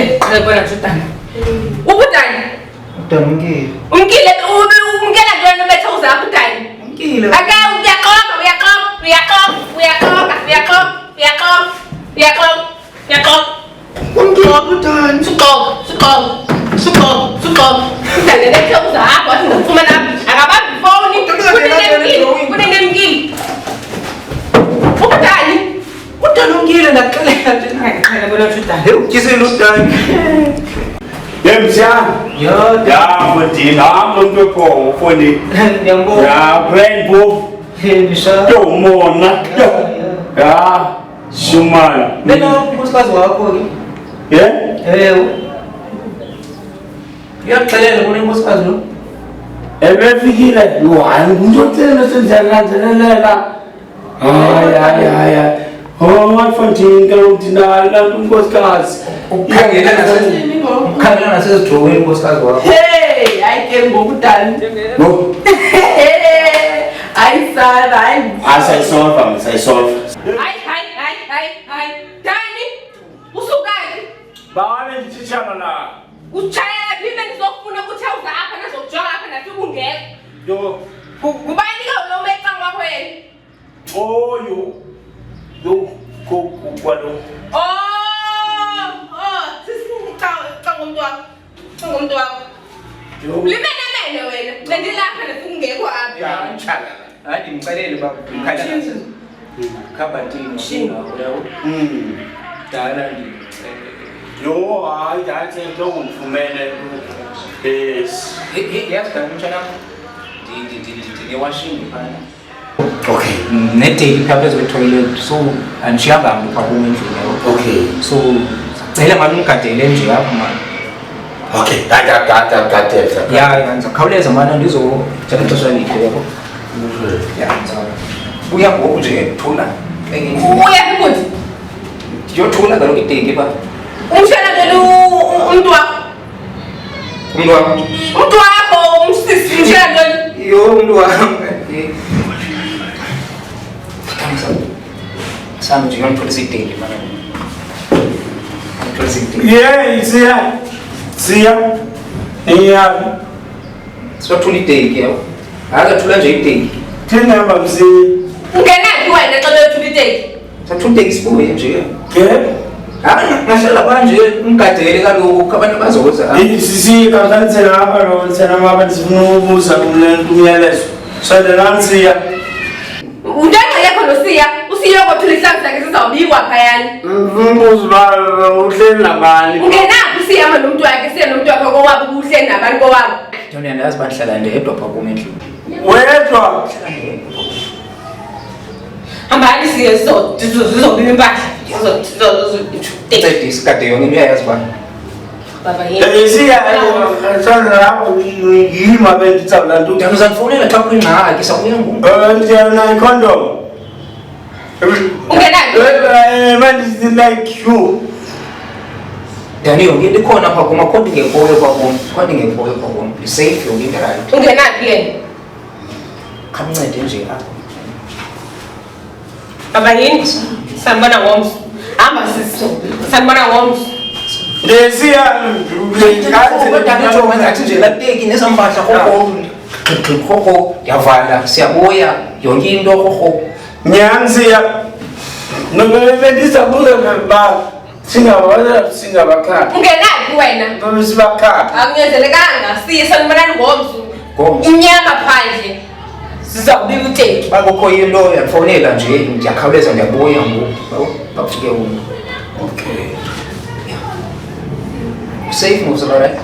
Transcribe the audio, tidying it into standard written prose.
Ngibona nje uDani. Ubudani. Udani umkile. Umkile umkela kulona bethe uzapha uDani. Umkile. Ake uyaxoka. Udani. Suqoqa. Udani lethe uzapha wathi ngifumana akabambi ifoni. Kunemkile. Udani umkile ndakuxelela nje Ngixela bona uDani. Hey ukisela udani. Yemsha. Yo. Ya mfundini hamba umuntu wephondo mfundini. Ngiyambona. Ya rainbow. Nisha. Yo mona. Ya shumana. Nena unkosikazi wakho ke. Yeah? Uyaxelela bona unkosikazi lo. Ebefikile hayi ngizotshela senjalanjelela. Hayi. Oh mfundini ke udinala unkosikazi. Ukhangela nasezidrowini unkosikazi wakho. Hey, ayike ngokudani. No. Ayisala, hayi. Asayisolve. Hayi. Dani, usukani? Bawe nditshana la. Uchaya phinde ngizofuna ukuthi awuza apha nazokujonga apha nathi ungekho. Yo. Ngubani ke lo mecanga wakho yena? Oh yo. Kwalo. Sisica umuntu wakho. Limene wena. Bendilapha nathi ungekho apha. Ya ngichala. Hayi ngicela baba ukhala khabatini uyawo. Dala nje. Yo, hayi dathi lo ngifumene. Yes. Yasida umtshana ndiwashini phana. Okay. Neteli phapha toilet so andishiyanga mntu phaa kum endlini yawo. Okay. So cela mani ungadele nje apho mani. Okay. Gada. Ya ndizakhawuleza mani andizothatha ixesha lide yabo. Ya buya ngoku nje thula. Uya futhi. Ndiyothula kaloku iteki phaa. Umshana lo umuntu wakho. Umuntu wakho umsisi umshana lo. Yo umuntu wami. Sami nje ngiyothola iteki mani. Yeah, siya. Yeah. Sothula iteki yabo. Akathula nje iteki. Thina mabisi. Ungenaphi wena xa uyothula iteki? Sathula iteki sibuye nje. Ke? Hayi ngahlala kanje ungadele kaloku abantu bazoza. Sisi kangathela apha lo thina mababa sifuna ukubuza umyalezo. Sadela siya. Undanga yakho nosiya, usiya kwathula ihlanzi lakhe sizawubikwa phayana. Umbuzo ba uhleli nabani? Ungenaphi usiya ama nomuntu wakhe, siya nomuntu wakhe kowabo uhleli nabantu kowabo. Ntombi yandazi bahlala ndedwa phaa kum endlini. Wedwa. Hambani siya sizobima impahla. Ncedisa kade yonke into uyayazi uba. Baba yini? Isiya sadela apha yima benditsawula nto. Ntombi uzandifowunela xa kuyingxaki sabuya ngoku. Ndiyana ikondom. Ungenaphi? Man is like you. Dani yonke into ikhona phaa kum akho nto ingekhoyo phaa kum. Akho nto ingekhoyo phaa kum. Ndiseyifu yonke into right. Ungenaphi yena? Khamncede nje apho. Baba yini? Sanibona ngomso. Hamba sisi. Sanibona ngomso. Ndesiya Ngathi nje laa teki nezampahla rhorho ndiyavala siyabuya yonke into rhorho. Nyansiya. Bendizabuza ba singabakhaphi. Ungenaphi wena? Sibakhaphi. Akunyanzelekanga siye sanibonani ngomso. Ngomso. Umnyama phandle. Sizawubika uteki. Bakukho into yandifowunela nje ndiyakhawuleza ndiyabuya ngoku bakufike umntu. Okay. Safe moves, all right?